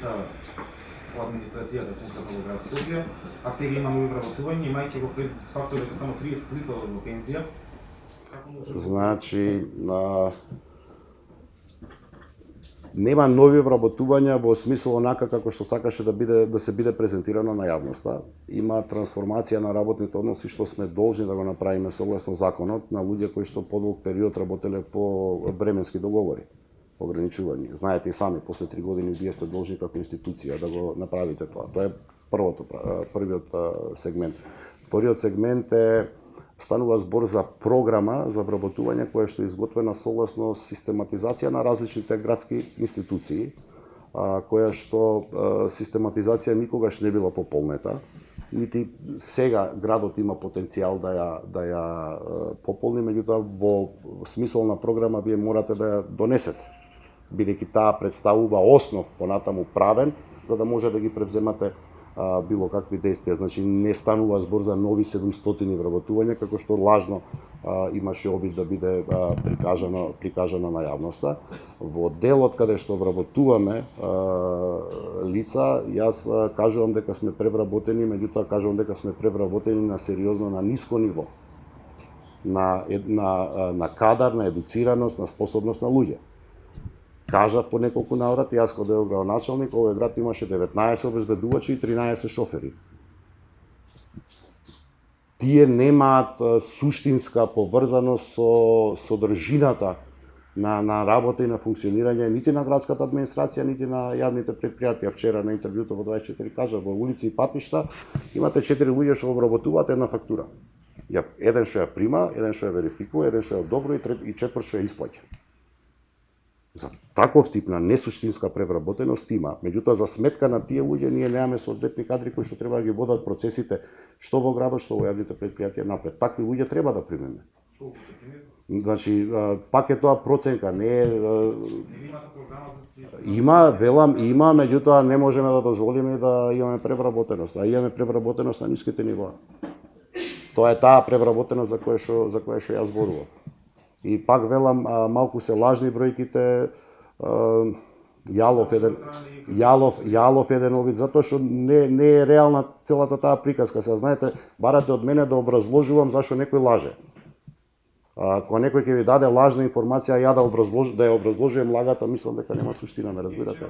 лица по администрацијата централна во град Скопје, а сега има нови вработување, имајќи го пред фактор дека само 30 лица во пензија. Значи, нема нови вработувања во смисла онака како што сакаше да се биде презентирано на јавноста. Има трансформација на работните односи што сме должни да го направиме согласно законот на луѓе кои што подолг период работеле по временски договори, ограничување. Знаете и сами, после 3 години вие сте должни како институција да го направите тоа. Тоа е првиот сегмент. Вториот сегмент е станува збор за програма за вработување која што е изготвена согласно систематизација на различните градски институции, која што систематизација никогаш не била пополнета, нити сега градот има потенцијал да ја пополни, меѓутоа во смисол на програма вие морате да ја донесете, бидејќи таа представува основ понатаму правен за да може да ги превземате било какви действија. Значи не станува збор за нови 700 вработувања, како што лажно имаше обид да биде прикажано на јавноста. Во делот каде што вработуваме лица, јас кажувам дека сме превработени, меѓутоа кажувам дека сме превработени на сериозно, на ниско ниво. На кадар, на едуцираност, на способност на луѓе. Кажав по неколку наврати, јас кога бев градоначалник, овој град имаше 19 обезбедувачи и 13 шофери. Тие немаат суштинска поврзаност со содржината на работа и на функционирање нити на градската администрација, нити на јавните предпријатија. Вчера на интервјуто во 24 кажа, во улици и патишта имате 4 луѓе што обработуваат една фактура. Еден што ја прима, еден што ја верификува, еден што ја одобрува и четврт што ја исплаќа. За таков тип на несуштинска превработеност има. Меѓутоа, за сметка на тие луѓе, ние немаме соодветни кадри кои што треба да ги водат процесите што во градот, што во јавните предпријатија напред. Такви луѓе треба да примеме. Значи, пак е тоа проценка, не е... Има, велам, има, меѓутоа не можеме да дозволиме да имаме превработеност. А имаме превработеност на ниските нивоа. Тоа е таа превработеност за која што јас зборував. И пак велам, малку се лажни бројките, јалов еден обид, затоа што не е реална целата таа приказка. Сега знаете, барате од мене да образложувам зашо некој лаже. Кога некој ќе ви даде лажна информација, ја да ја образложувам лагата, мислам дека нема суштина, ме разбирате?